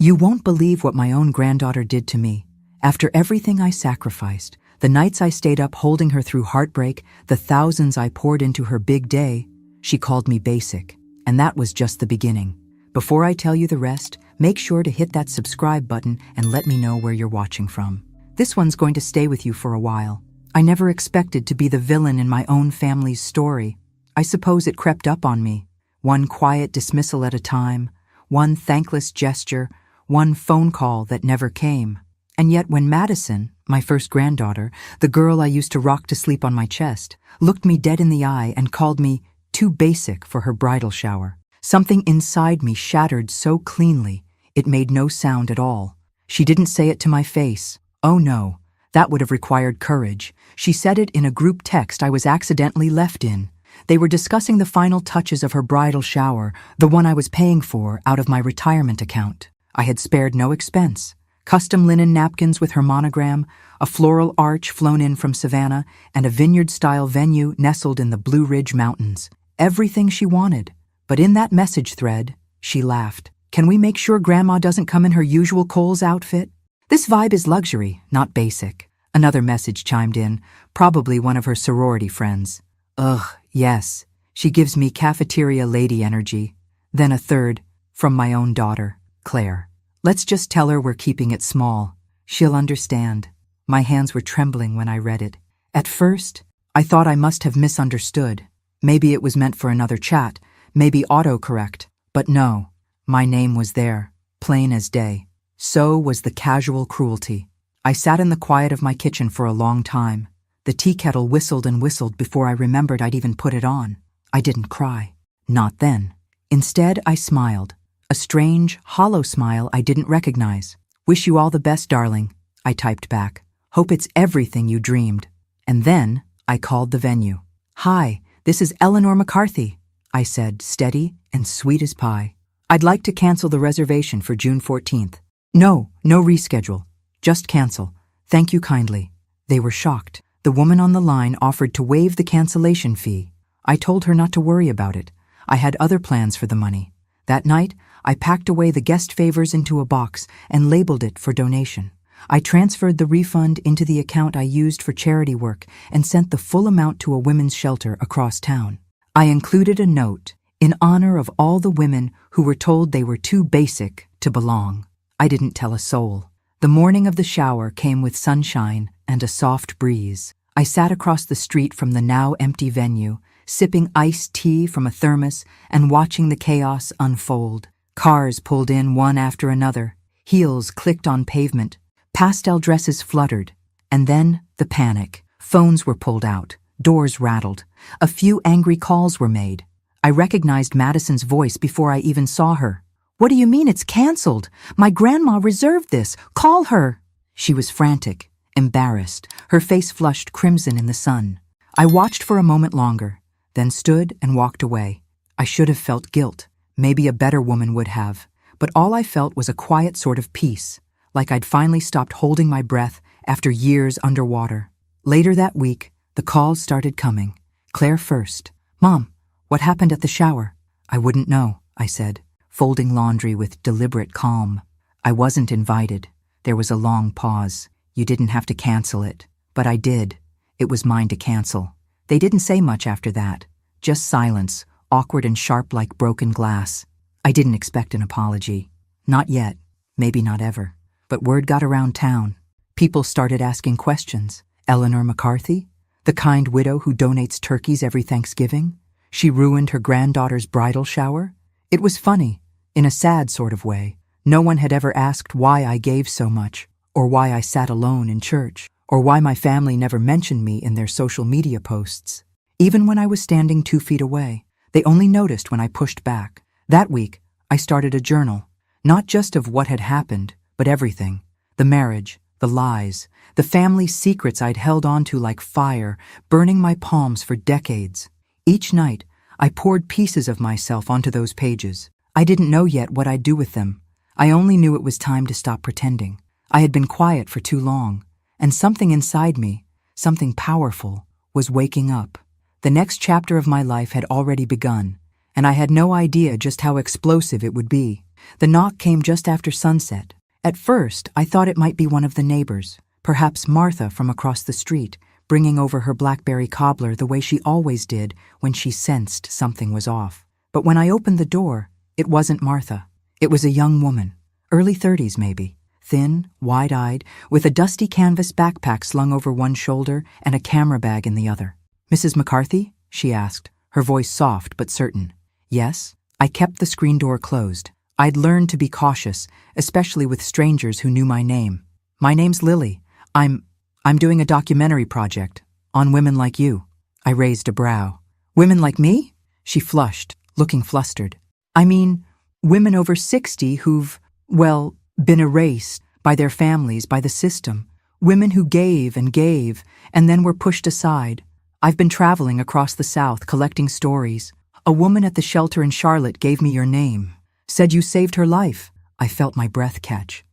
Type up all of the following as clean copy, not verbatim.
You won't believe what my own granddaughter did to me. After everything I sacrificed, the nights I stayed up holding her through heartbreak, the thousands I poured into her big day, she called me basic. And that was just the beginning. Before I tell you the rest, make sure to hit that subscribe button and let me know where you're watching from. This one's going to stay with you for a while. I never expected to be the villain in my own family's story. I suppose it crept up on me. One quiet dismissal at a time, one thankless gesture, one phone call that never came. And yet when Madison, my first granddaughter, the girl I used to rock to sleep on my chest, looked me dead in the eye and called me too basic for her bridal shower, something inside me shattered so cleanly, it made no sound at all. She didn't say it to my face. Oh no, that would have required courage. She said it in a group text I was accidentally left in. They were discussing the final touches of her bridal shower, the one I was paying for out of my retirement account. I had spared no expense. Custom linen napkins with her monogram, a floral arch flown in from Savannah, and a vineyard-style venue nestled in the Blue Ridge Mountains. Everything she wanted. But in that message thread, she laughed. Can we make sure Grandma doesn't come in her usual Kohl's outfit? This vibe is luxury, not basic. Another message chimed in, probably one of her sorority friends. Ugh, yes, she gives me cafeteria lady energy. Then a third, from my own daughter, Claire. Let's just tell her we're keeping it small. She'll understand. My hands were trembling when I read it. At first, I thought I must have misunderstood. Maybe it was meant for another chat, maybe autocorrect. But no, my name was there, plain as day. So was the casual cruelty. I sat in the quiet of my kitchen for a long time. The tea kettle whistled and whistled before I remembered I'd even put it on. I didn't cry. Not then. Instead, I smiled. A strange, hollow smile I didn't recognize. Wish you all the best, darling, I typed back. Hope it's everything you dreamed. And then I called the venue. Hi, this is Eleanor McCarthy, I said, steady and sweet as pie. I'd like to cancel the reservation for June 14th. No reschedule. Just cancel. Thank you kindly. They were shocked. The woman on the line offered to waive the cancellation fee. I told her not to worry about it. I had other plans for the money. That night, I packed away the guest favors into a box and labeled it for donation. I transferred the refund into the account I used for charity work and sent the full amount to a women's shelter across town. I included a note in honor of all the women who were told they were too basic to belong. I didn't tell a soul. The morning of the shower came with sunshine and a soft breeze. I sat across the street from the now empty venue, sipping iced tea from a thermos and watching the chaos unfold. Cars pulled in one after another. Heels clicked on pavement. Pastel dresses fluttered. And then the panic. Phones were pulled out. Doors rattled. A few angry calls were made. I recognized Madison's voice before I even saw her. What do you mean it's canceled? My grandma reserved this. Call her. She was frantic, embarrassed, her face flushed crimson in the sun. I watched for a moment longer, then stood and walked away. I should have felt guilt. Maybe a better woman would have. But all I felt was a quiet sort of peace, like I'd finally stopped holding my breath after years underwater. Later that week, the calls started coming. Claire first. Mom, what happened at the shower? I wouldn't know, I said, folding laundry with deliberate calm. I wasn't invited. There was a long pause. You didn't have to cancel it. But I did. It was mine to cancel. They didn't say much after that. Just silence, awkward and sharp like broken glass. I didn't expect an apology. Not yet. Maybe not ever. But word got around town. People started asking questions. Eleanor McCarthy? The kind widow who donates turkeys every Thanksgiving? She ruined her granddaughter's bridal shower? It was funny, in a sad sort of way. No one had ever asked why I gave so much, or why I sat alone in church, or why my family never mentioned me in their social media posts. Even when I was standing 2 feet away, they only noticed when I pushed back. That week, I started a journal, not just of what had happened, but everything. The marriage, the lies, the family secrets I'd held onto like fire, burning my palms for decades. Each night, I poured pieces of myself onto those pages. I didn't know yet what I'd do with them. I only knew it was time to stop pretending. I had been quiet for too long, and something inside me, something powerful, was waking up. The next chapter of my life had already begun, and I had no idea just how explosive it would be. The knock came just after sunset. At first, I thought it might be one of the neighbors, perhaps Martha from across the street, bringing over her blackberry cobbler the way she always did when she sensed something was off. But when I opened the door, it wasn't Martha. It was a young woman, early 30s maybe, thin, wide-eyed, with a dusty canvas backpack slung over one shoulder and a camera bag in the other. "Mrs. McCarthy?" she asked, her voice soft but certain. "Yes." I kept the screen door closed. I'd learned to be cautious, especially with strangers who knew my name. "My name's Lily. I'm doing a documentary project on women like you." I raised a brow. "Women like me?" She flushed, looking flustered. "I mean, women over 60 who've, well, been erased by their families, by the system. Women who gave and then were pushed aside. I've been traveling across the South collecting stories. A woman at the shelter in Charlotte gave me your name. Said you saved her life." I felt my breath catch.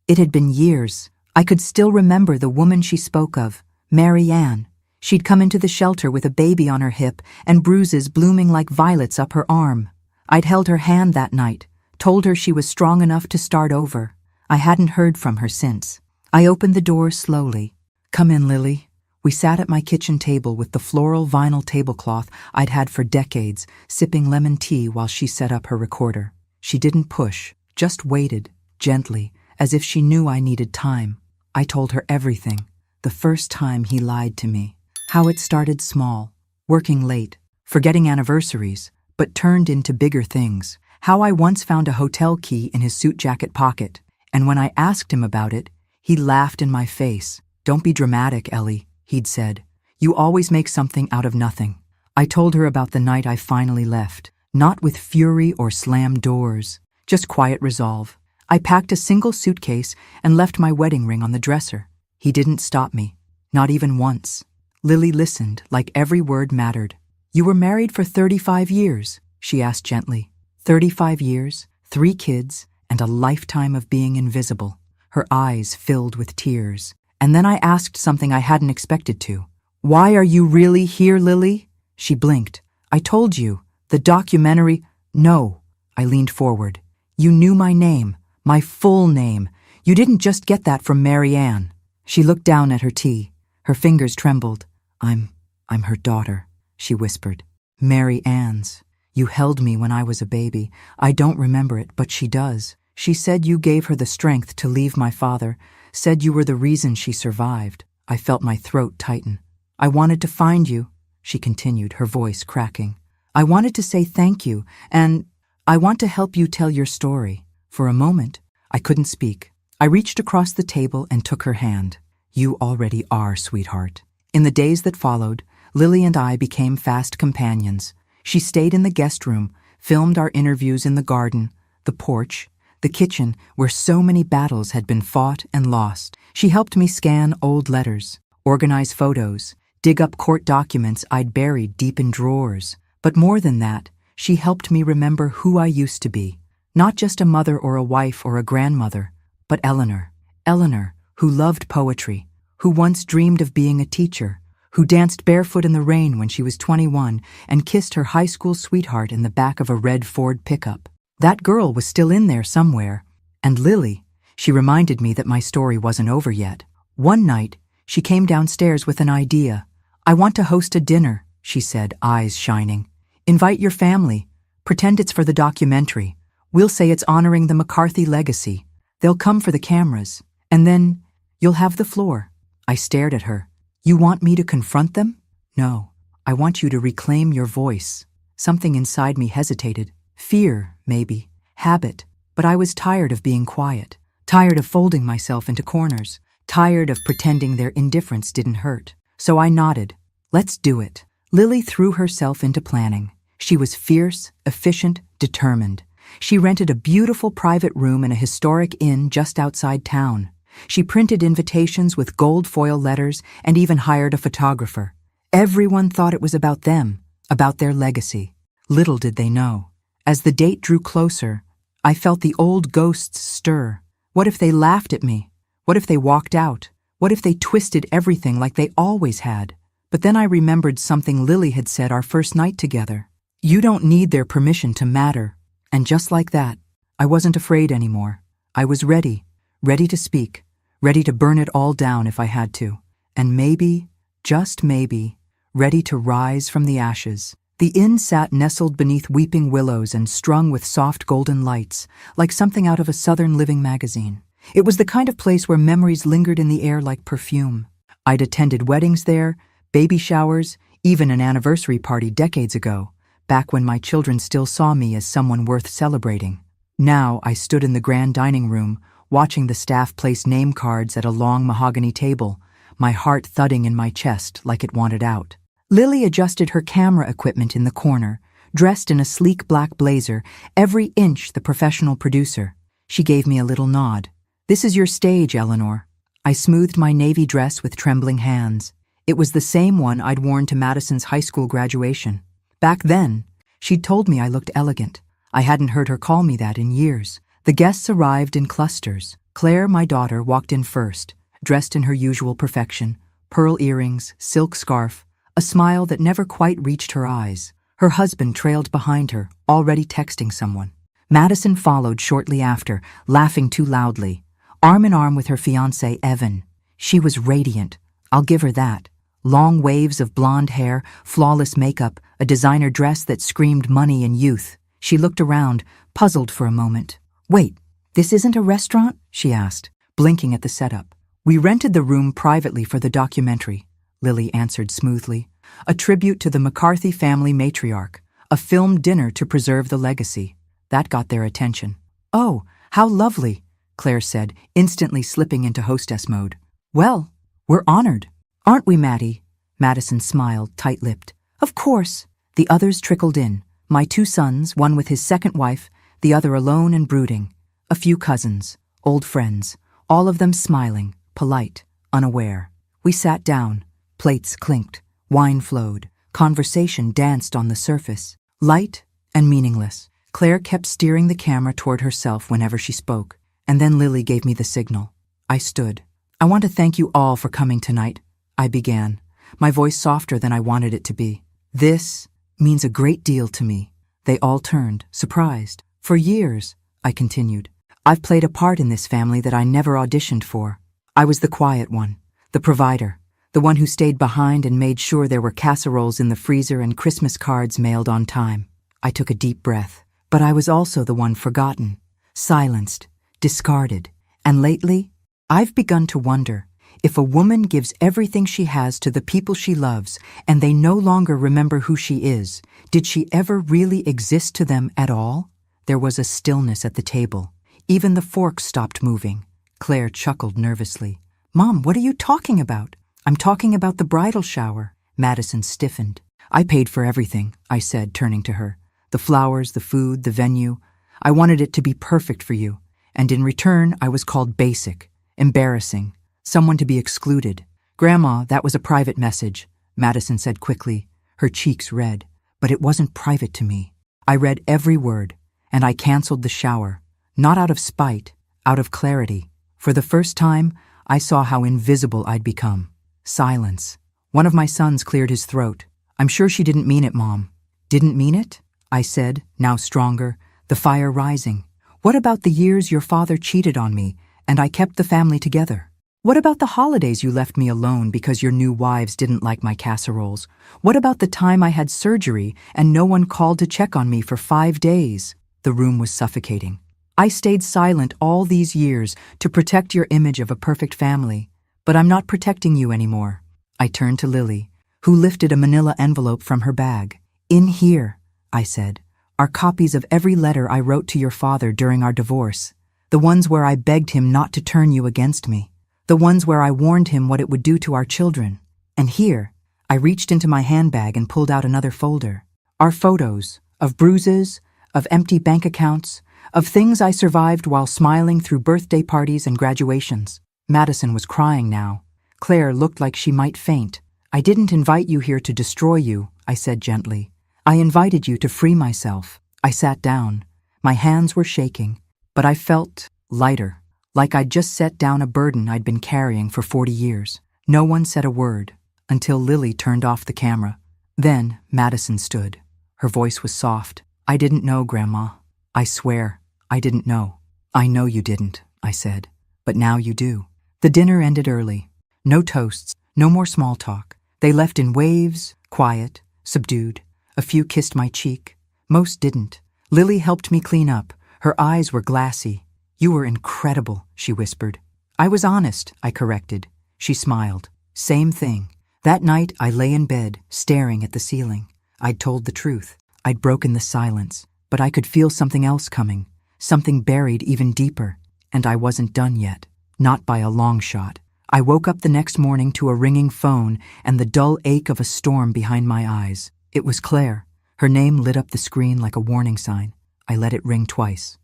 It had been years. I could still remember the woman she spoke of, Mary Ann. She'd come into the shelter with a baby on her hip and bruises blooming like violets up her arm. I'd held her hand that night, told her she was strong enough to start over. I hadn't heard from her since. I opened the door slowly. "Come in, Lily." We sat at my kitchen table with the floral vinyl tablecloth I'd had for decades, sipping lemon tea while she set up her recorder. She didn't push, just waited, gently, as if she knew I needed time. I told her everything. The first time he lied to me. How it started small, working late, forgetting anniversaries, but turned into bigger things. How I once found a hotel key in his suit jacket pocket, and when I asked him about it, he laughed in my face. "Don't be dramatic, Ellie," he'd said. "You always make something out of nothing." I told her about the night I finally left, not with fury or slammed doors, just quiet resolve. I packed a single suitcase and left my wedding ring on the dresser. He didn't stop me, not even once. Lily listened, like every word mattered. "You were married for 35 years, she asked gently. 35 years, 3 kids, and a lifetime of being invisible." Her eyes filled with tears. And then I asked something I hadn't expected to. "Why are you really here, Lily?" She blinked. "I told you, the documentary—" "No." I leaned forward. "You knew my name, my full name. You didn't just get that from Mary Ann." She looked down at her tea. Her fingers trembled. I'm her daughter," she whispered. "Mary Ann's. You held me when I was a baby. I don't remember it, but she does. She said you gave her the strength to leave my father, said you were the reason she survived." I felt my throat tighten. "I wanted to find you," she continued, her voice cracking. "I wanted to say thank you, and I want to help you tell your story." For a moment, I couldn't speak. I reached across the table and took her hand. "You already are, sweetheart." In the days that followed, Lily and I became fast companions. She stayed in the guest room, filmed our interviews in the garden, the porch, the kitchen where so many battles had been fought and lost. She helped me scan old letters, organize photos, dig up court documents I'd buried deep in drawers. But more than that, she helped me remember who I used to be. Not just a mother or a wife or a grandmother, but Eleanor. Eleanor, who loved poetry, who once dreamed of being a teacher, who danced barefoot in the rain when she was 21 and kissed her high school sweetheart in the back of a red Ford pickup. That girl was still in there somewhere. And Lily, she reminded me that my story wasn't over yet. One night, she came downstairs with an idea. "I want to host a dinner," she said, eyes shining. "Invite your family. Pretend it's for the documentary. We'll say it's honoring the McCarthy legacy. They'll come for the cameras. And then you'll have the floor." I stared at her. "You want me to confront them?" "No. I want you to reclaim your voice." Something inside me hesitated. Fear, maybe. Habit. But I was tired of being quiet. Tired of folding myself into corners. Tired of pretending their indifference didn't hurt. So I nodded. "Let's do it." Lily threw herself into planning. She was fierce, efficient, determined. She rented a beautiful private room in a historic inn just outside town. She printed invitations with gold foil letters and even hired a photographer. Everyone thought it was about them, about their legacy. Little did they know. As the date drew closer, I felt the old ghosts stir. What if they laughed at me? What if they walked out? What if they twisted everything like they always had? But then I remembered something Lily had said our first night together. "You don't need their permission to matter." And just like that, I wasn't afraid anymore. I was ready, ready to speak, ready to burn it all down if I had to. And maybe, just maybe, ready to rise from the ashes. The inn sat nestled beneath weeping willows and strung with soft golden lights, like something out of a Southern Living magazine. It was the kind of place where memories lingered in the air like perfume. I'd attended weddings there, baby showers, even an anniversary party decades ago, back when my children still saw me as someone worth celebrating. Now I stood in the grand dining room, watching the staff place name cards at a long mahogany table, my heart thudding in my chest like it wanted out. Lily adjusted her camera equipment in the corner, dressed in a sleek black blazer, every inch the professional producer. She gave me a little nod. "This is your stage, Eleanor." I smoothed my navy dress with trembling hands. It was the same one I'd worn to Madison's high school graduation. Back then, she'd told me I looked elegant. I hadn't heard her call me that in years. The guests arrived in clusters. Claire, my daughter, walked in first, dressed in her usual perfection, pearl earrings, silk scarf, a smile that never quite reached her eyes. Her husband trailed behind her, already texting someone. Madison followed shortly after, laughing too loudly, arm in arm with her fiancé, Evan. She was radiant. I'll give her that. Long waves of blonde hair, flawless makeup, a designer dress that screamed money and youth. She looked around, puzzled for a moment. "Wait, this isn't a restaurant?" she asked, blinking at the setup. "We rented the room privately for the documentary," Lily answered smoothly. "A tribute to the McCarthy family matriarch, a filmed dinner to preserve the legacy." That got their attention. "Oh, how lovely," Claire said, instantly slipping into hostess mode. "Well, we're honored. Aren't we, Maddie?" Madison smiled, tight-lipped. "Of course." The others trickled in. My 2 sons, one with his second wife, the other alone and brooding. A few cousins, old friends, all of them smiling, polite, unaware. We sat down. Plates clinked. Wine flowed. Conversation danced on the surface. Light and meaningless. Claire kept steering the camera toward herself whenever she spoke. And then Lily gave me the signal. I stood. "I want to thank you all for coming tonight," I began, my voice softer than I wanted it to be. "This means a great deal to me." They all turned, surprised. "For years," I continued, "I've played a part in this family that I never auditioned for. I was the quiet one, the provider, the one who stayed behind and made sure there were casseroles in the freezer and Christmas cards mailed on time." I took a deep breath. "But I was also the one forgotten, silenced, discarded. And lately, I've begun to wonder, if a woman gives everything she has to the people she loves and they no longer remember who she is, did she ever really exist to them at all?" There was a stillness at the table. Even the forks stopped moving. Claire chuckled nervously. "Mom, what are you talking about?" "I'm talking about the bridal shower." Madison stiffened. "I paid for everything," I said, turning to her. "The flowers, the food, the venue. I wanted it to be perfect for you. And in return, I was called basic, embarrassing, someone to be excluded." "Grandma, that was a private message," Madison said quickly, her cheeks red. "But it wasn't private to me. I read every word, and I canceled the shower. Not out of spite, out of clarity. For the first time, I saw how invisible I'd become. Silence. One of my sons cleared his throat. "I'm sure she didn't mean it, Mom." "Didn't mean it?" I said, now stronger, the fire rising. "What about the years your father cheated on me, and I kept the family together? What about the holidays you left me alone because your new wives didn't like my casseroles? What about the time I had surgery and no one called to check on me for 5 days?" The room was suffocating. "I stayed silent all these years to protect your image of a perfect family, but I'm not protecting you anymore." I turned to Lily, who lifted a manila envelope from her bag. "In here," I said, "are copies of every letter I wrote to your father during our divorce. The ones where I begged him not to turn you against me. The ones where I warned him what it would do to our children. And here," I reached into my handbag and pulled out another folder, "are photos of bruises, of empty bank accounts, of things I survived while smiling through birthday parties and graduations." Madison was crying now. Claire looked like she might faint. "I didn't invite you here to destroy you," I said gently. "I invited you to free myself." I sat down. My hands were shaking, but I felt lighter, like I'd just set down a burden I'd been carrying for 40 years. No one said a word, until Lily turned off the camera. Then Madison stood. Her voice was soft. "I didn't know, Grandma. I swear, I didn't know. I know you didn't, I said. But now you do. The dinner ended early. No toasts, no more small talk. They left in waves, quiet, subdued. A few kissed my cheek. Most didn't. Lily helped me clean up. Her eyes were glassy. You were incredible, she whispered. I was honest, I corrected. She smiled. Same thing. That night I lay in bed, staring at the ceiling. I'd told the truth. I'd broken the silence. But I could feel something else coming. Something buried even deeper. And I wasn't done yet. Not by a long shot. I woke up the next morning to a ringing phone and the dull ache of a storm behind my eyes. It was Claire. Her name lit up the screen like a warning sign. I let it ring twice.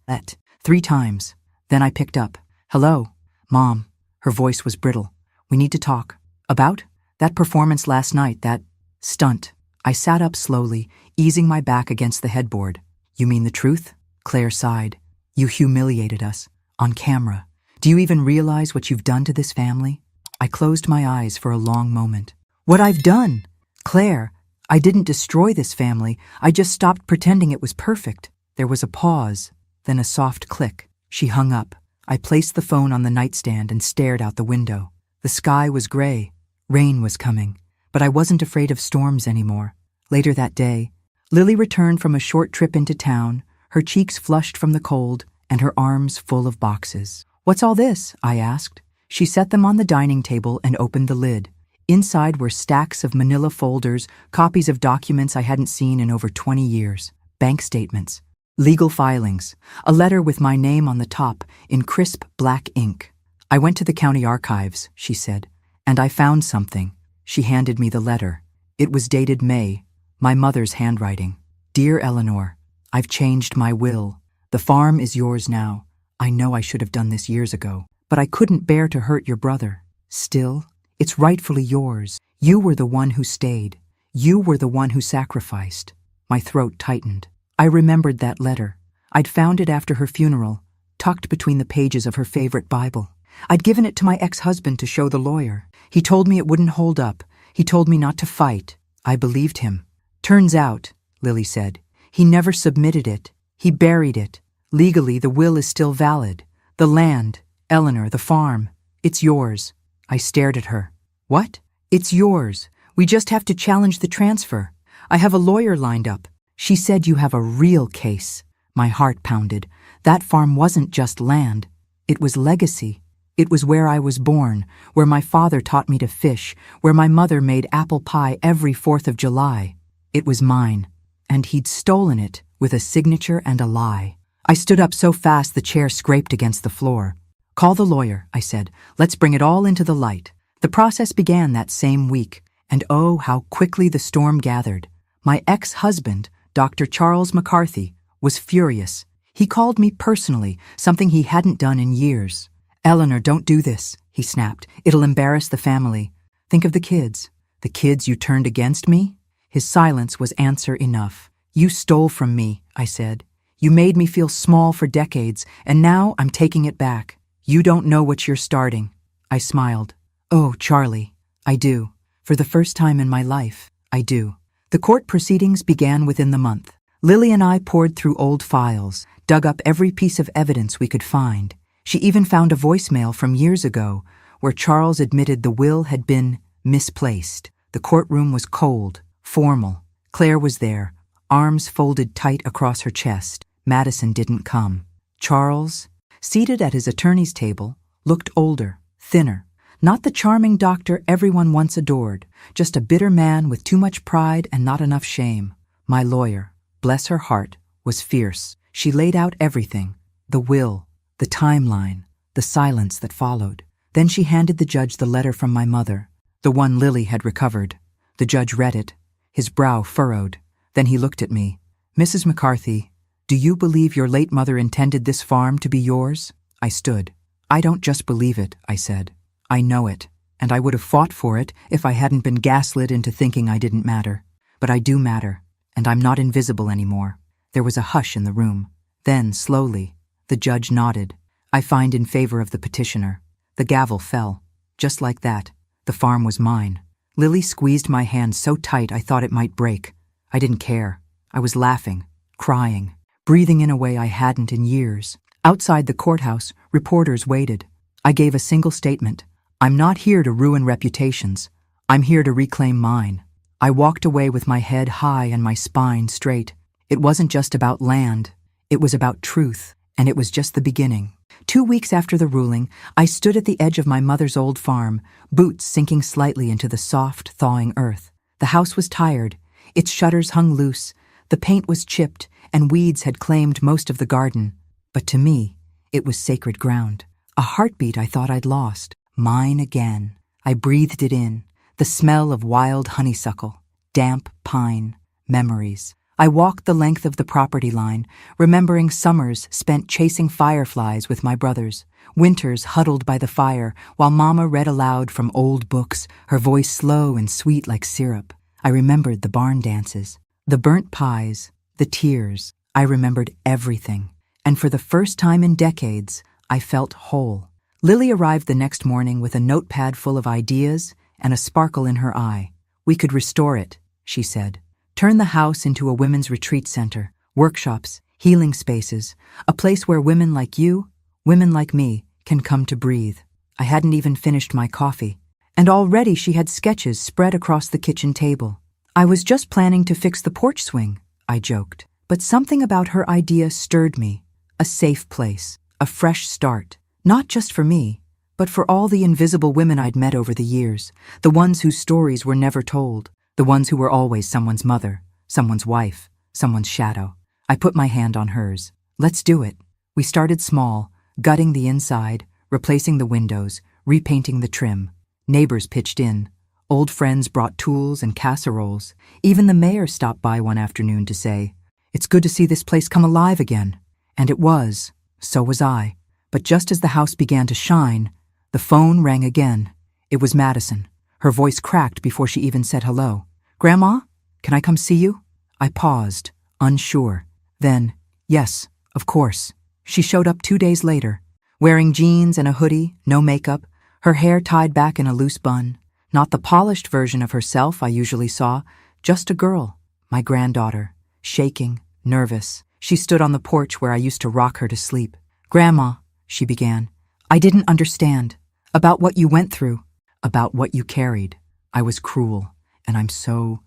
3 times. Then I picked up. Hello, Mom. Her voice was brittle. We need to talk. About? That performance last night, that stunt. I sat up slowly, easing my back against the headboard. You mean the truth? Claire sighed. You humiliated us. On camera. Do you even realize what you've done to this family? I closed my eyes for a long moment. What I've done? Claire, I didn't destroy this family. I just stopped pretending it was perfect. There was a pause, then a soft click. She hung up. I placed the phone on the nightstand and stared out the window. The sky was gray. Rain was coming. But I wasn't afraid of storms anymore. Later that day, Lily returned from a short trip into town, her cheeks flushed from the cold and her arms full of boxes. What's all this? I asked. She set them on the dining table and opened the lid. Inside were stacks of manila folders, copies of documents I hadn't seen in over 20 years, bank statements, legal filings, a letter with my name on the top in crisp black ink. I went to the county archives, she said, and I found something. She handed me the letter. It was dated May, my mother's handwriting. Dear Eleanor, I've changed my will. The farm is yours now. I know I should have done this years ago, but I couldn't bear to hurt your brother. Still, it's rightfully yours. You were the one who stayed. You were the one who sacrificed. My throat tightened. I remembered that letter. I'd found it after her funeral, tucked between the pages of her favorite Bible. I'd given it to my ex-husband to show the lawyer. He told me it wouldn't hold up. He told me not to fight. I believed him. Turns out, Lily said, he never submitted it. He buried it. Legally, the will is still valid. The land, Eleanor, the farm, it's yours. I stared at her. What? It's yours. We just have to challenge the transfer. I have a lawyer lined up. She said you have a real case. My heart pounded. That farm wasn't just land. It was legacy. It was where I was born, where my father taught me to fish, where my mother made apple pie every 4th of July. It was mine. And he'd stolen it with a signature and a lie. I stood up so fast the chair scraped against the floor. Call the lawyer, I said. Let's bring it all into the light. The process began that same week, and oh, how quickly the storm gathered. My ex-husband, Dr. Charles McCarthy, was furious. He called me personally, something he hadn't done in years. Eleanor, don't do this, he snapped. It'll embarrass the family. Think of the kids. The kids you turned against me? His silence was answer enough. You stole from me, I said. You made me feel small for decades, and now I'm taking it back. You don't know what you're starting. I smiled. Oh, Charlie, I do. For the first time in my life, I do. The court proceedings began within the month. Lily and I poured through old files, dug up every piece of evidence we could find. She even found a voicemail from years ago where Charles admitted the will had been misplaced. The courtroom was cold, formal. Claire was there, arms folded tight across her chest. Madison didn't come. Charles, seated at his attorney's table, looked older, thinner. Not the charming doctor everyone once adored, just a bitter man with too much pride and not enough shame. My lawyer, bless her heart, was fierce. She laid out everything, the will, the timeline, the silence that followed. Then she handed the judge the letter from my mother, the one Lily had recovered. The judge read it, his brow furrowed. Then he looked at me. Mrs. McCarthy, do you believe your late mother intended this farm to be yours? I stood. I don't just believe it, I said. I know it, and I would have fought for it if I hadn't been gaslit into thinking I didn't matter. But I do matter, and I'm not invisible anymore. There was a hush in the room. Then, slowly, the judge nodded. I find in favor of the petitioner. The gavel fell. Just like that, the farm was mine. Lily squeezed my hand so tight I thought it might break. I didn't care. I was laughing, crying, breathing in a way I hadn't in years. Outside the courthouse, reporters waited. I gave a single statement. I'm not here to ruin reputations. I'm here to reclaim mine. I walked away with my head high and my spine straight. It wasn't just about land. It was about truth, and it was just the beginning. 2 weeks after the ruling, I stood at the edge of my mother's old farm, boots sinking slightly into the soft, thawing earth. The house was tired. Its shutters hung loose. The paint was chipped, and weeds had claimed most of the garden. But to me, it was sacred ground. A heartbeat I thought I'd lost. Mine again. I breathed it in. The smell of wild honeysuckle, damp pine, memories. I walked the length of the property line, remembering summers spent chasing fireflies with my brothers, winters huddled by the fire while Mama read aloud from old books, her voice slow and sweet like syrup. I remembered the barn dances, the burnt pies, the tears. I remembered everything. And for the first time in decades, I felt whole. Lily arrived the next morning with a notepad full of ideas and a sparkle in her eye. We could restore it, she said. Turn the house into a women's retreat center, workshops, healing spaces, a place where women like you, women like me, can come to breathe. I hadn't even finished my coffee, and already she had sketches spread across the kitchen table. I was just planning to fix the porch swing, I joked. But something about her idea stirred me. A safe place, a fresh start, not just for me, but for all the invisible women I'd met over the years, the ones whose stories were never told, the ones who were always someone's mother, someone's wife, someone's shadow. I put my hand on hers. Let's do it. We started small, gutting the inside, replacing the windows, repainting the trim. Neighbors pitched in. Old friends brought tools and casseroles. Even the mayor stopped by one afternoon to say, "It's good to see this place come alive again." And it was. So was I. But just as the house began to shine, the phone rang again. It was Madison. Her voice cracked before she even said hello. "Grandma, can I come see you?" I paused, unsure. Then, yes, of course. She showed up 2 days later, wearing jeans and a hoodie, no makeup, her hair tied back in a loose bun. Not the polished version of herself I usually saw, just a girl, my granddaughter, shaking, nervous. She stood on the porch where I used to rock her to sleep. "Grandma," she began, "I didn't understand. About what you went through. About what you carried. I was cruel, and I'm so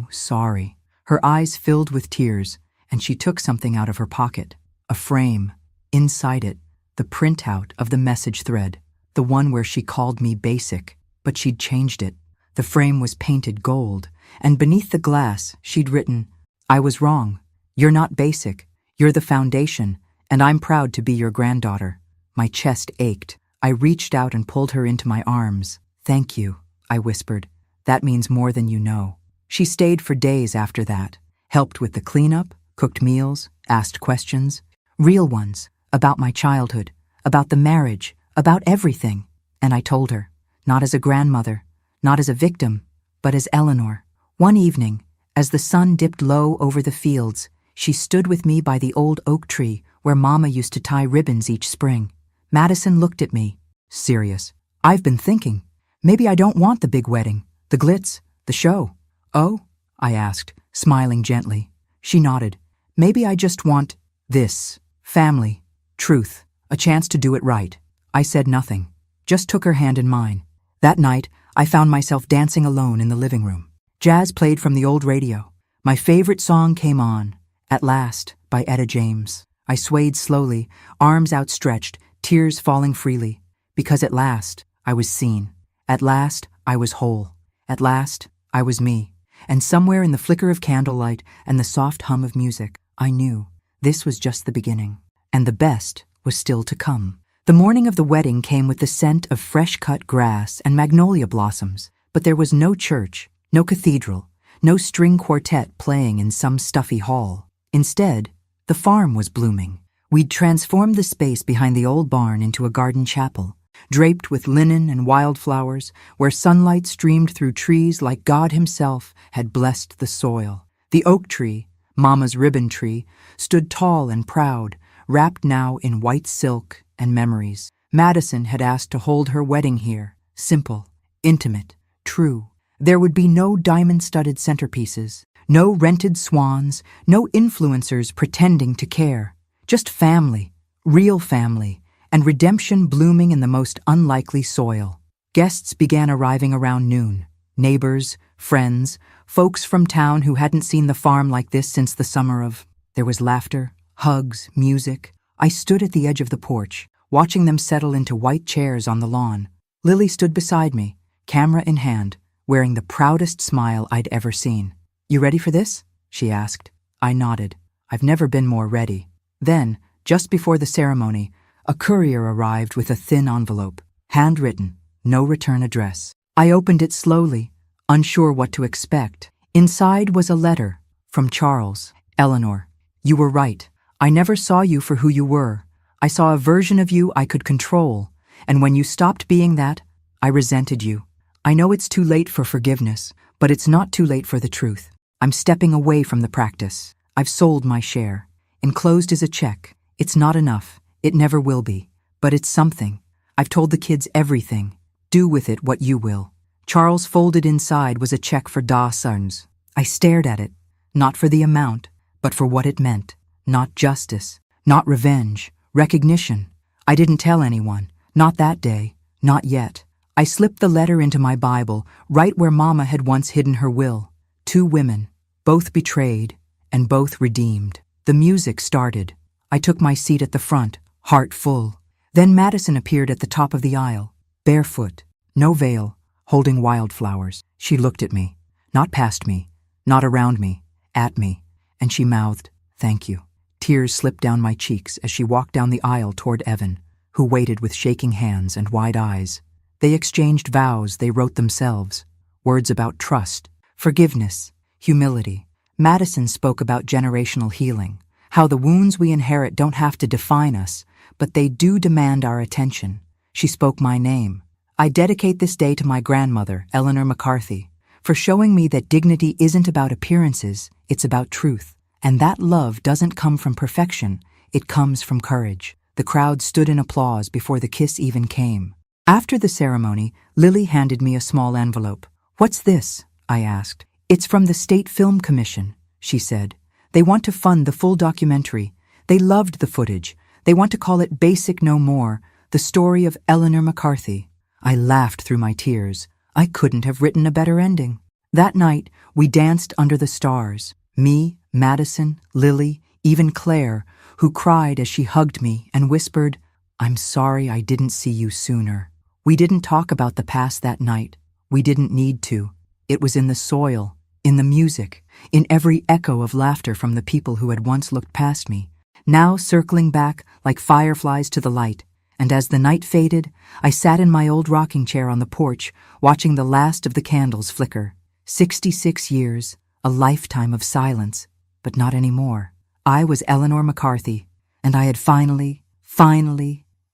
sorry." Her eyes filled with tears, and she took something out of her pocket. A frame. Inside it, the printout of the message thread. The one where she called me basic, but she'd changed it. The frame was painted gold, and beneath the glass, she'd written, "I was wrong. You're not basic. You're the foundation, and I'm proud to be your granddaughter." My chest ached. I reached out and pulled her into my arms. "Thank you," I whispered. "That means more than you know." She stayed for days after that, helped with the cleanup, cooked meals, asked questions. Real ones, about my childhood, about the marriage, about everything. And I told her, not as a grandmother, not as a victim, but as Eleanor. One evening, as the sun dipped low over the fields, she stood with me by the old oak tree where Mama used to tie ribbons each spring. Madison looked at me, serious. "I've been thinking, maybe I don't want the big wedding, the glitz, the show." "Oh?" I asked, smiling gently. She nodded. "Maybe I just want this. Family, truth, a chance to do it right." I said nothing, just took her hand in mine. That night, I found myself dancing alone in the living room. Jazz played from the old radio. My favorite song came on, At Last, by Etta James. I swayed slowly, arms outstretched, tears falling freely, because at last, I was seen. At last, I was whole. At last, I was me. And somewhere in the flicker of candlelight and the soft hum of music, I knew this was just the beginning, and the best was still to come. The morning of the wedding came with the scent of fresh-cut grass and magnolia blossoms, but there was no church, no cathedral, no string quartet playing in some stuffy hall. Instead, the farm was blooming. We'd transformed the space behind the old barn into a garden chapel, draped with linen and wildflowers, where sunlight streamed through trees like God himself had blessed the soil. The oak tree, Mama's ribbon tree, stood tall and proud, wrapped now in white silk and memories. Madison had asked to hold her wedding here, simple, intimate, true. There would be no diamond-studded centerpieces, No rented swans, no influencers pretending to care. Just family, real family, and redemption blooming in the most unlikely soil. Guests began arriving around noon. Neighbors, friends, folks from town who hadn't seen the farm like this since the summer of... There was laughter, hugs, music. I stood at the edge of the porch, watching them settle into white chairs on the lawn. Lily stood beside me, camera in hand, wearing the proudest smile I'd ever seen. "You ready for this?" she asked. I nodded. I've never been more ready. Then, just before the ceremony, a courier arrived with a thin envelope, handwritten, no return address. I opened it slowly, unsure what to expect. Inside was a letter from Charles. "Eleanor, you were right. I never saw you for who you were. I saw a version of you I could control, and when you stopped being that, I resented you. I know it's too late for forgiveness, but it's not too late for the truth. I'm stepping away from the practice. I've sold my share. Enclosed is a check. It's not enough. It never will be. But it's something. I've told the kids everything. Do with it what you will." Charles folded inside was a check for $10. I stared at it, not for the amount, but for what it meant. Not justice, not revenge, recognition. I didn't tell anyone, not that day, not yet. I slipped the letter into my Bible, right where Mama had once hidden her will. 2 women, both betrayed, and both redeemed. The music started. I took my seat at the front, heart full. Then Madison appeared at the top of the aisle, barefoot, no veil, holding wildflowers. She looked at me, not past me, not around me, at me, and she mouthed, "Thank you." Tears slipped down my cheeks as she walked down the aisle toward Evan, who waited with shaking hands and wide eyes. They exchanged vows they wrote themselves, words about trust, forgiveness, humility. Madison spoke about generational healing, how the wounds we inherit don't have to define us, but they do demand our attention. She spoke my name. I dedicate this day to my grandmother, Eleanor McCarthy, for showing me that dignity isn't about appearances, it's about truth. And that love doesn't come from perfection, it comes from courage. The crowd stood in applause before the kiss even came. After the ceremony, Lily handed me a small envelope. "What's this?" I asked. "It's from the State Film Commission," she said. "They want to fund the full documentary. They loved the footage. They want to call it Basic No More, the story of Eleanor McCarthy." I laughed through my tears. I couldn't have written a better ending. That night, we danced under the stars. Me, Madison, Lily, even Claire, who cried as she hugged me and whispered, "I'm sorry I didn't see you sooner." We didn't talk about the past that night. We didn't need to. It was in the soil, in the music, in every echo of laughter from the people who had once looked past me, now circling back like fireflies to the light. And as the night faded, I sat in my old rocking chair on the porch, watching the last of the candles flicker. 66 years, a lifetime of silence, but not anymore. I was Eleanor McCarthy, and I had finally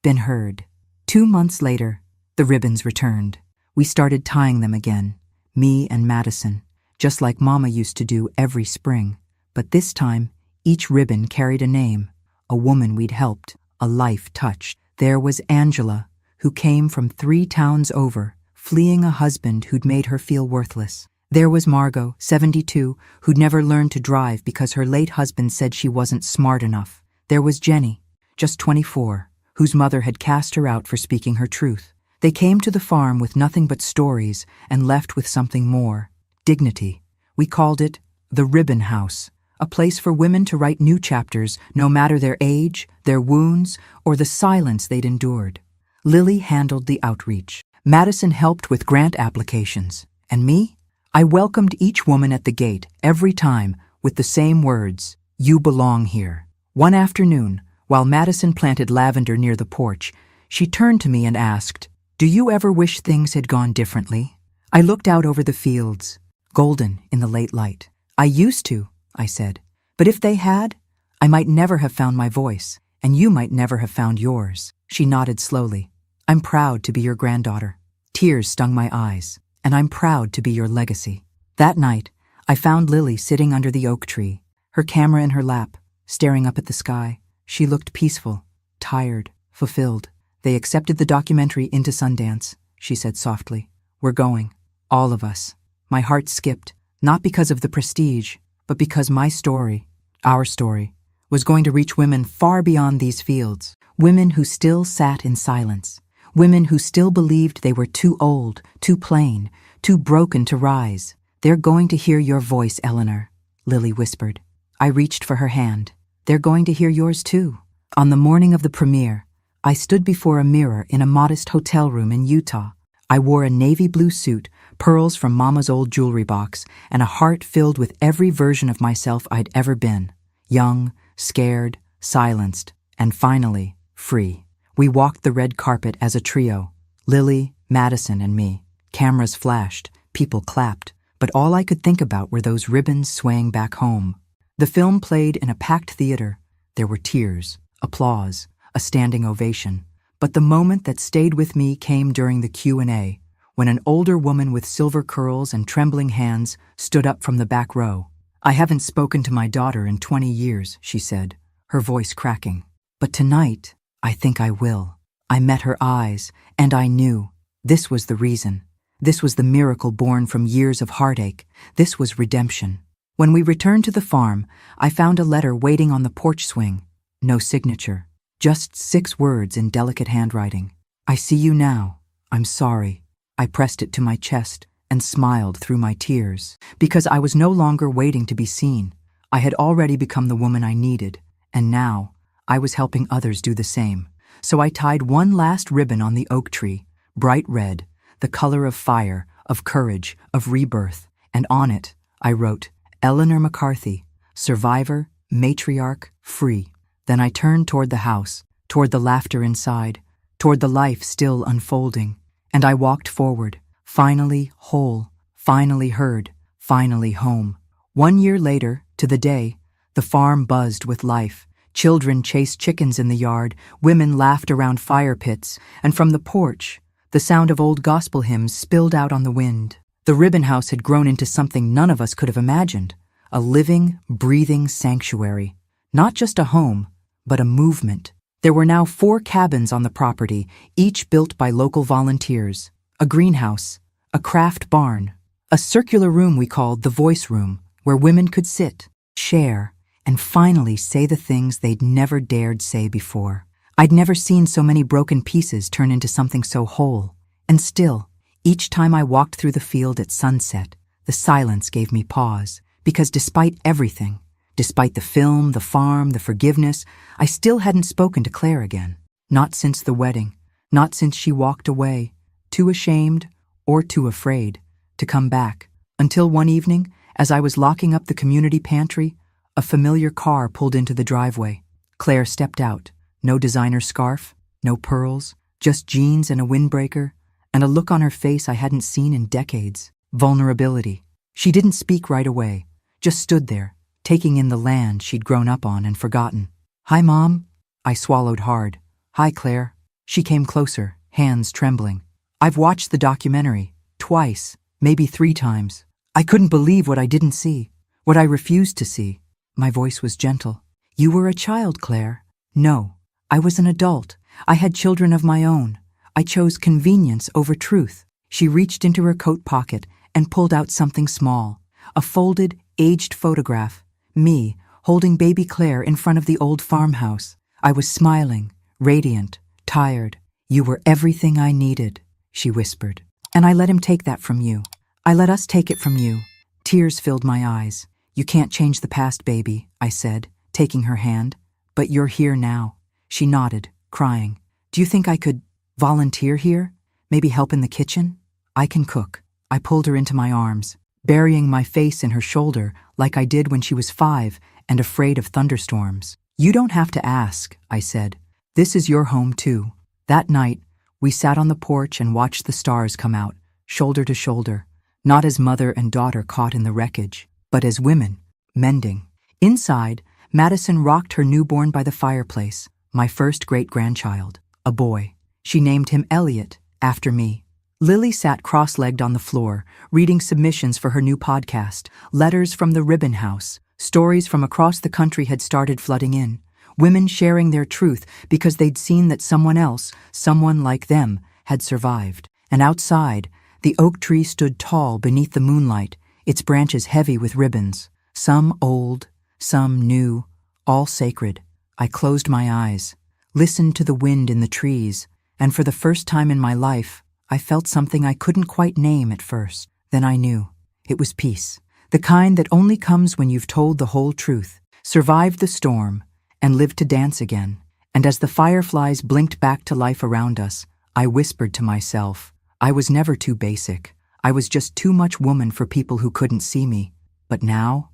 been heard. 2 months later, the ribbons returned. We started tying them again, me and Madison, just like Mama used to do every spring. But this time, each ribbon carried a name, a woman we'd helped, a life touched. There was Angela, who came from 3 towns over, fleeing a husband who'd made her feel worthless. There was Margot, 72, who'd never learned to drive because her late husband said she wasn't smart enough. There was Jenny, just 24, whose mother had cast her out for speaking her truth. They came to the farm with nothing but stories and left with something more, dignity. We called it the Ribbon House, a place for women to write new chapters, no matter their age, their wounds, or the silence they'd endured. Lily handled the outreach. Madison helped with grant applications. And me? I welcomed each woman at the gate, every time, with the same words, "You belong here." One afternoon, while Madison planted lavender near the porch, she turned to me and asked, "Do you ever wish things had gone differently?" I looked out over the fields, golden in the late light. "I used to," I said. "But if they had, I might never have found my voice, and you might never have found yours." She nodded slowly. "I'm proud to be your granddaughter." Tears stung my eyes. "And I'm proud to be your legacy." That night, I found Lily sitting under the oak tree, her camera in her lap, staring up at the sky. She looked peaceful, tired, fulfilled. "They accepted the documentary into Sundance," she said softly. "We're going, all of us." My heart skipped, not because of the prestige, but because my story, our story, was going to reach women far beyond these fields, women who still sat in silence, women who still believed they were too old, too plain, too broken to rise. "They're going to hear your voice, Eleanor," Lily whispered. I reached for her hand. "They're going to hear yours too." On the morning of the premiere, I stood before a mirror in a modest hotel room in Utah. I wore a navy blue suit, pearls from Mama's old jewelry box, and a heart filled with every version of myself I'd ever been. Young, scared, silenced, and finally, free. We walked the red carpet as a trio, Lily, Madison, and me. Cameras flashed, people clapped, but all I could think about were those ribbons swaying back home. The film played in a packed theater. There were tears, applause, a standing ovation. But the moment that stayed with me came during the Q&A, when an older woman with silver curls and trembling hands stood up from the back row. "I haven't spoken to my daughter in 20 years, she said, her voice cracking. "But tonight, I think I will." I met her eyes, and I knew. This was the reason. This was the miracle born from years of heartache. This was redemption. When we returned to the farm, I found a letter waiting on the porch swing. No signature, just 6 words in delicate handwriting. "I see you now. I'm sorry." I pressed it to my chest and smiled through my tears, because I was no longer waiting to be seen. I had already become the woman I needed, and now I was helping others do the same. So I tied one last ribbon on the oak tree, bright red, the color of fire, of courage, of rebirth, and on it I wrote, "Eleanor McCarthy, survivor, matriarch, free." Then I turned toward the house, toward the laughter inside, toward the life still unfolding, and I walked forward, finally whole, finally heard, finally home. 1 year later, to the day, the farm buzzed with life. Children chased chickens in the yard, women laughed around fire pits, and from the porch, the sound of old gospel hymns spilled out on the wind. The ribbon house had grown into something none of us could have imagined, a living, breathing sanctuary. Not just a home, but a movement. There were now 4 cabins on the property, each built by local volunteers. A greenhouse, a craft barn, a circular room we called the voice room, where women could sit, share, and finally say the things they'd never dared say before. I'd never seen so many broken pieces turn into something so whole. And still, each time I walked through the field at sunset, the silence gave me pause, because despite everything, despite the film, the farm, the forgiveness, I still hadn't spoken to Claire again. Not since the wedding, not since she walked away, too ashamed or too afraid to come back, until one evening, as I was locking up the community pantry, a familiar car pulled into the driveway. Claire stepped out. No designer scarf, no pearls, just jeans and a windbreaker, and a look on her face I hadn't seen in decades. Vulnerability. She didn't speak right away, just stood there, taking in the land she'd grown up on and forgotten. "Hi, Mom." I swallowed hard. "Hi, Claire." She came closer, hands trembling. "I've watched the documentary, twice, maybe 3 times. I couldn't believe what I didn't see, what I refused to see." My voice was gentle. "You were a child, Claire." "No, I was an adult. I had children of my own. I chose convenience over truth." She reached into her coat pocket and pulled out something small, a folded, aged photograph. Me, holding baby Claire in front of the old farmhouse. I was smiling, radiant, tired. "You were everything I needed," she whispered. "And I let him take that from you. I let us take it from you." Tears filled my eyes. "You can't change the past, baby," I said, taking her hand. "But you're here now." She nodded, crying. "Do you think I could volunteer here? Maybe help in the kitchen? I can cook." I pulled her into my arms, burying my face in her shoulder like I did when she was 5 and afraid of thunderstorms. "You don't have to ask," I said. "This is your home too." That night, we sat on the porch and watched the stars come out, shoulder to shoulder, not as mother and daughter caught in the wreckage, but as women, mending. Inside, Madison rocked her newborn by the fireplace, my first great-grandchild, a boy. She named him Elliot, after me. Lily sat cross-legged on the floor, reading submissions for her new podcast. Letters from the Ribbon House. Stories from across the country had started flooding in. Women sharing their truth because they'd seen that someone else, someone like them, had survived. And outside, the oak tree stood tall beneath the moonlight, its branches heavy with ribbons. Some old, some new, all sacred. I closed my eyes, listened to the wind in the trees, and for the first time in my life, I felt something I couldn't quite name at first. Then I knew. It was peace. The kind that only comes when you've told the whole truth, survived the storm, and lived to dance again. And as the fireflies blinked back to life around us, I whispered to myself, I was never too basic. I was just too much woman for people who couldn't see me. But now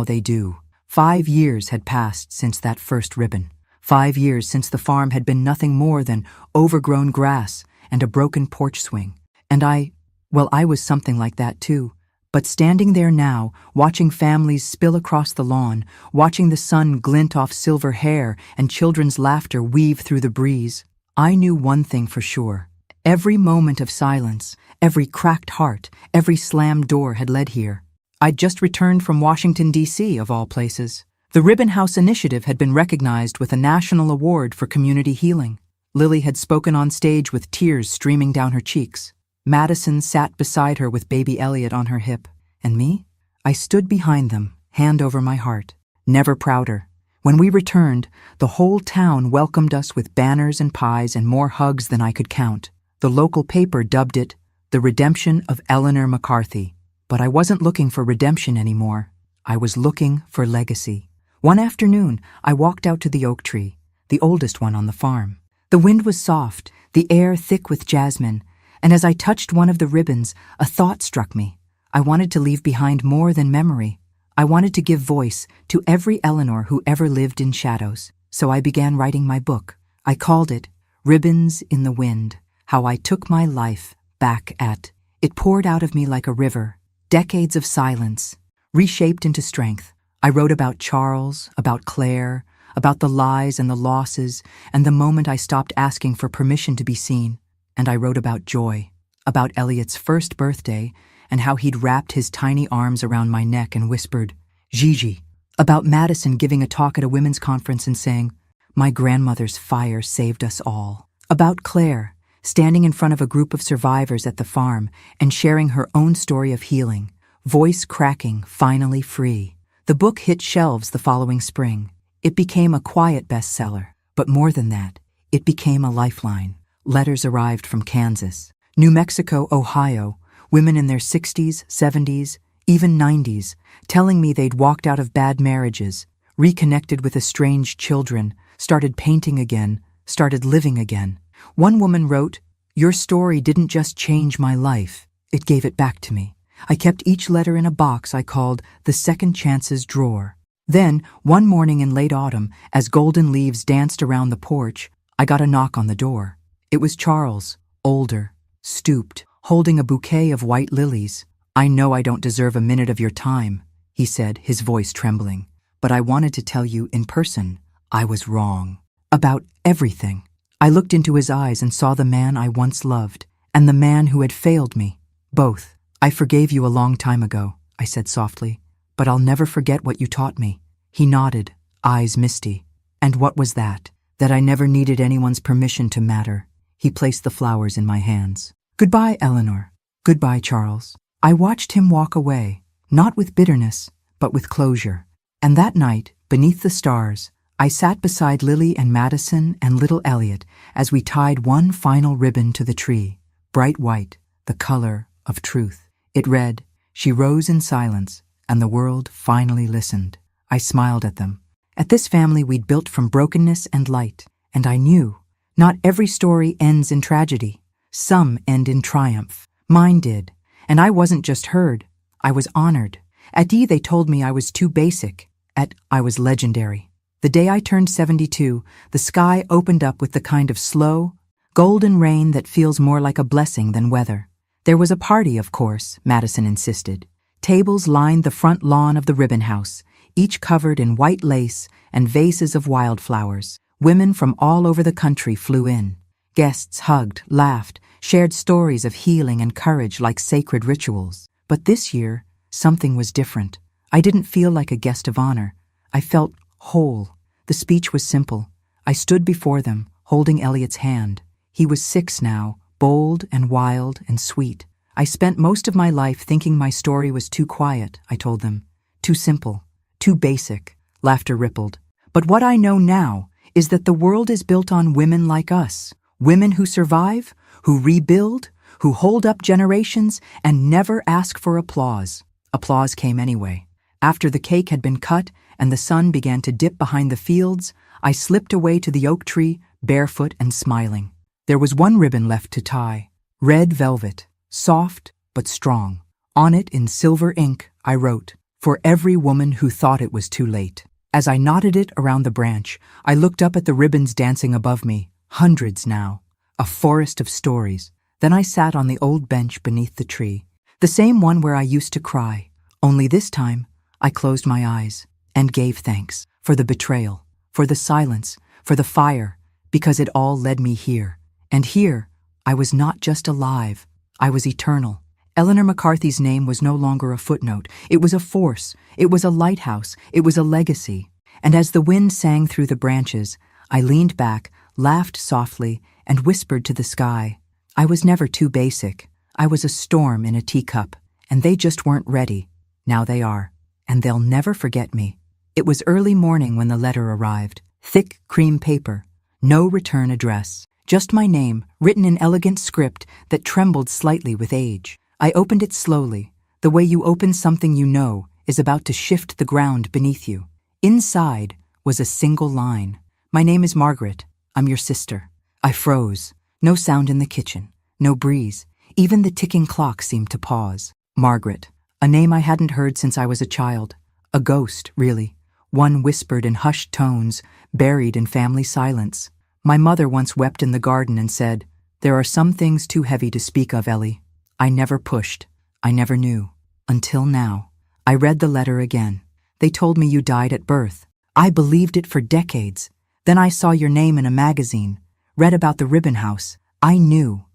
they do. 5 years had passed since that first ribbon. 5 years since the farm had been nothing more than overgrown grass and a broken porch swing. And I was something like that too. But standing there now, watching families spill across the lawn, watching the sun glint off silver hair and children's laughter weave through the breeze, I knew one thing for sure. Every moment of silence, every cracked heart, every slammed door had led here. I'd just returned from Washington, D.C., of all places. The Ribbon House Initiative had been recognized with a national award for community healing. Lily had spoken on stage with tears streaming down her cheeks. Madison sat beside her with baby Elliot on her hip. And me? I stood behind them, hand over my heart. Never prouder. When we returned, the whole town welcomed us with banners and pies and more hugs than I could count. The local paper dubbed it the redemption of Eleanor McCarthy. But I wasn't looking for redemption anymore. I was looking for legacy. One afternoon, I walked out to the oak tree, the oldest one on the farm. The wind was soft, the air thick with jasmine, and as I touched one of the ribbons, a thought struck me. I wanted to leave behind more than memory. I wanted to give voice to every Eleanor who ever lived in shadows. So I began writing my book. I called it Ribbons in the Wind, How I Took My Life Back at. It poured out of me like a river. Decades of silence, reshaped into strength. I wrote about Charles, about Claire, about the lies and the losses, and the moment I stopped asking for permission to be seen. And I wrote about joy, about Elliot's first birthday, and how he'd wrapped his tiny arms around my neck and whispered, Gigi. About Madison giving a talk at a women's conference and saying, my grandmother's fire saved us all. About Claire, standing in front of a group of survivors at the farm and sharing her own story of healing, voice cracking, finally free. The book hit shelves the following spring. It became a quiet bestseller, but more than that, it became a lifeline. Letters arrived from Kansas, New Mexico, Ohio, women in their 60s, 70s, even 90s, telling me they'd walked out of bad marriages, reconnected with estranged children, started painting again, started living again. One woman wrote, your story didn't just change my life, it gave it back to me. I kept each letter in a box I called the Second Chances drawer. Then, one morning in late autumn, as golden leaves danced around the porch, I got a knock on the door. It was Charles, older, stooped, holding a bouquet of white lilies. I know I don't deserve a minute of your time, he said, his voice trembling. But I wanted to tell you in person, I was wrong. About everything. I looked into his eyes and saw the man I once loved, and the man who had failed me. Both. I forgave you a long time ago, I said softly, but I'll never forget what you taught me. He nodded, eyes misty. And what was that? That I never needed anyone's permission to matter. He placed the flowers in my hands. Goodbye, Eleanor. Goodbye, Charles. I watched him walk away, not with bitterness, but with closure. And that night, beneath the stars, I sat beside Lily and Madison and little Elliot as we tied one final ribbon to the tree, bright white, the color of truth. It read, she rose in silence, and the world finally listened. I smiled at them. At this family we'd built from brokenness and light, and I knew, not every story ends in tragedy. Some end in triumph. Mine did, and I wasn't just heard, I was honored. At D they told me I was too basic. At I was legendary. The day I turned 72, the sky opened up with the kind of slow, golden rain that feels more like a blessing than weather. There was a party, of course, Madison insisted. Tables lined the front lawn of the Ribbon House, each covered in white lace and vases of wildflowers. Women from all over the country flew in. Guests hugged, laughed, shared stories of healing and courage like sacred rituals. But this year, something was different. I didn't feel like a guest of honor. I felt whole. The speech was simple. I stood before them, holding Elliot's hand. He was 6 now, bold and wild and sweet. I spent most of my life thinking my story was too quiet, I told them. Too simple, too basic, laughter rippled. But what I know now is that the world is built on women like us, women who survive, who rebuild, who hold up generations and never ask for applause. Applause came anyway. After the cake had been cut and the sun began to dip behind the fields, I slipped away to the oak tree, barefoot and smiling. There was one ribbon left to tie, red velvet, soft but strong. On it in silver ink I wrote, "For every woman who thought it was too late." As I knotted it around the branch, I looked up at the ribbons dancing above me, hundreds now, a forest of stories. Then I sat on the old bench beneath the tree, the same one where I used to cry. Only this time, I closed my eyes and gave thanks for the betrayal, for the silence, for the fire, because it all led me here. And here, I was not just alive, I was eternal. Eleanor McCarthy's name was no longer a footnote. It was a force, it was a lighthouse, it was a legacy. And as the wind sang through the branches, I leaned back, laughed softly, and whispered to the sky. I was never too basic. I was a storm in a teacup, and they just weren't ready. Now they are, and they'll never forget me. It was early morning when the letter arrived. Thick cream paper, no return address, just my name, written in elegant script that trembled slightly with age. I opened it slowly, the way you open something you know is about to shift the ground beneath you. Inside was a single line. "My name is Margaret. I'm your sister." I froze. No sound in the kitchen, no breeze. Even the ticking clock seemed to pause. Margaret, a name I hadn't heard since I was a child. A ghost, really. One whispered in hushed tones, buried in family silence. My mother once wept in the garden and said, "There are some things too heavy to speak of, Ellie." I never pushed. I never knew. Until now. I read the letter again. They told me you died at birth. I believed it for decades. Then I saw your name in a magazine, read about the ribbon house. I knew.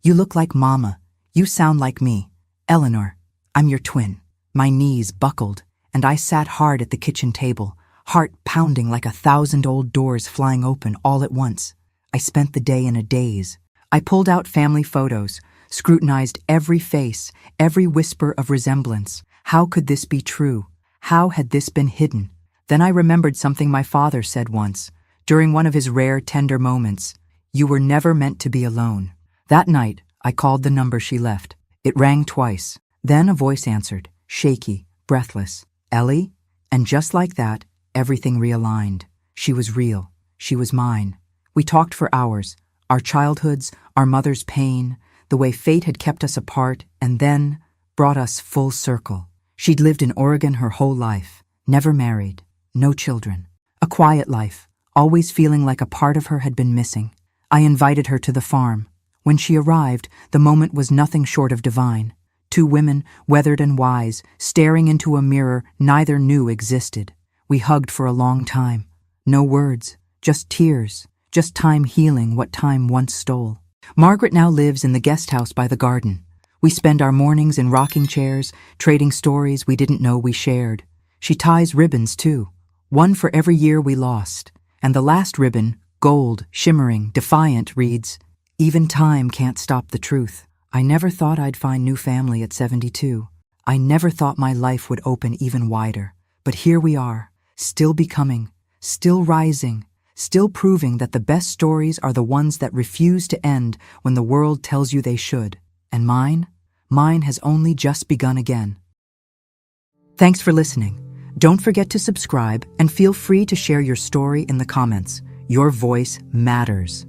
You look like Mama. You sound like me. Eleanor, I'm your twin. My knees buckled, and I sat hard at the kitchen table, heart pounding like 1,000 old doors flying open all at once. I spent the day in a daze. I pulled out family photos, scrutinized every face, every whisper of resemblance. How could this be true? How had this been hidden? Then I remembered something my father said once, during one of his rare tender moments. You were never meant to be alone. That night, I called the number she left. It rang twice. Then a voice answered, shaky, breathless. "Ellie?" And just like that, everything realigned. She was real. She was mine. We talked for hours. Our childhoods, our mother's pain, the way fate had kept us apart, and then brought us full circle. She'd lived in Oregon her whole life, never married, no children. A quiet life, always feeling like a part of her had been missing. I invited her to the farm. When she arrived, the moment was nothing short of divine. Two women, weathered and wise, staring into a mirror neither knew existed. We hugged for a long time. No words, just tears, just time healing what time once stole. Margaret now lives in the guest house by the garden. We spend our mornings in rocking chairs, trading stories we didn't know we shared. She ties ribbons, too, one for every year we lost. And the last ribbon, gold, shimmering, defiant, reads, "Even time can't stop the truth." I never thought I'd find new family at 72. I never thought my life would open even wider. But here we are, still becoming, still rising, still proving that the best stories are the ones that refuse to end when the world tells you they should. And mine has only just begun again. Thanks for listening. Don't forget to subscribe and feel free to share your story in the comments. Your voice matters.